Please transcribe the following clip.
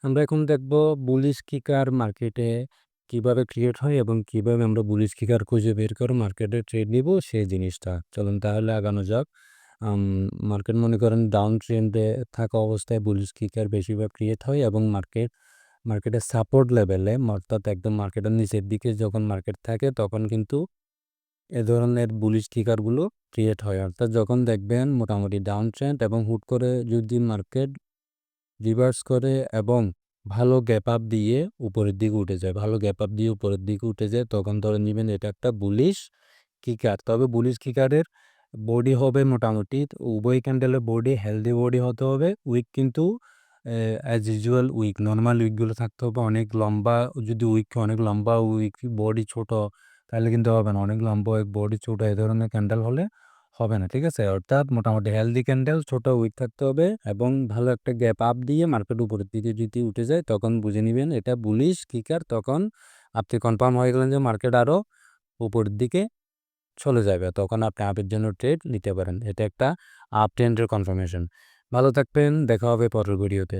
আমরা এখন দেখব বুলিশ কিকার মার্কেটে কিভাবে ক্রিয়েট হয় এবং কিভাবে আমরা বুলিশ কিকার খুঁজে বের করে মার্কেটে ট্রেড নিব সেই জিনিসটা। চলুন তাহলে আগানো যাক। মার্কেট মনে করেন ডাউন ট্রেন্ডে থাকা অবস্থায় বুলিশ কিকার বেশিরভাগ ক্রিয়েট হয় এবং মার্কেটের সাপোর্ট লেভেলে, অর্থাৎ একদম মার্কেটের নিচের দিকে যখন মার্কেট থাকে তখন কিন্তু এ ধরনের বুলিশ কিকারগুলো ক্রিয়েট হয়। অর্থাৎ যখন দেখবেন মোটামুটি ডাউন ট্রেন্ড এবং হুট করে যদি মার্কেট রিভার্স করে এবং ভালো গ্যাপ আপ দিয়ে উপরের দিকে উঠে যায়, তখন ধরে নেবেন এটা একটা বুলিশ কিকার। তবে বুলিশ কিকারের বডি হবে মোটামুটি উভয় ক্যান্ডেলের বডি হেলদি বডি হতে হবে। উইক কিন্তু অ্যাজ ইউজুয়াল উইক, নর্মাল উইকগুলো থাকতে হবে। অনেক লম্বা, যদি অনেক লম্বা উইক বডি ছোট তাহলে কিন্তু হবে না। অনেক লম্বা উইক বডি ছোট এই ধরনের ক্যান্ডেল হলে হবে না, ঠিক আছে? অর্থাৎ মোটামুটি হেলদি ক্যান্ডেল, ছোট উইক থাকতে হবে এবং ভালো একটা গ্যাপ আপ দিয়ে মার্কেট উপরের দিকে যদি উঠে যায় তখন বুঝে নেবেন এটা বুলিশ কিকার। তখন আপনি কনফার্ম হয়ে গেলেন যে মার্কেট আরও উপরের দিকে চলে যাবে, তখন আপনি আপের জন্য ট্রেড নিতে পারেন। এটা একটা আপ ট্রেন্ডের কনফার্মেশন। ভালো থাকবেন, দেখা হবে পরের ভিডিওতে।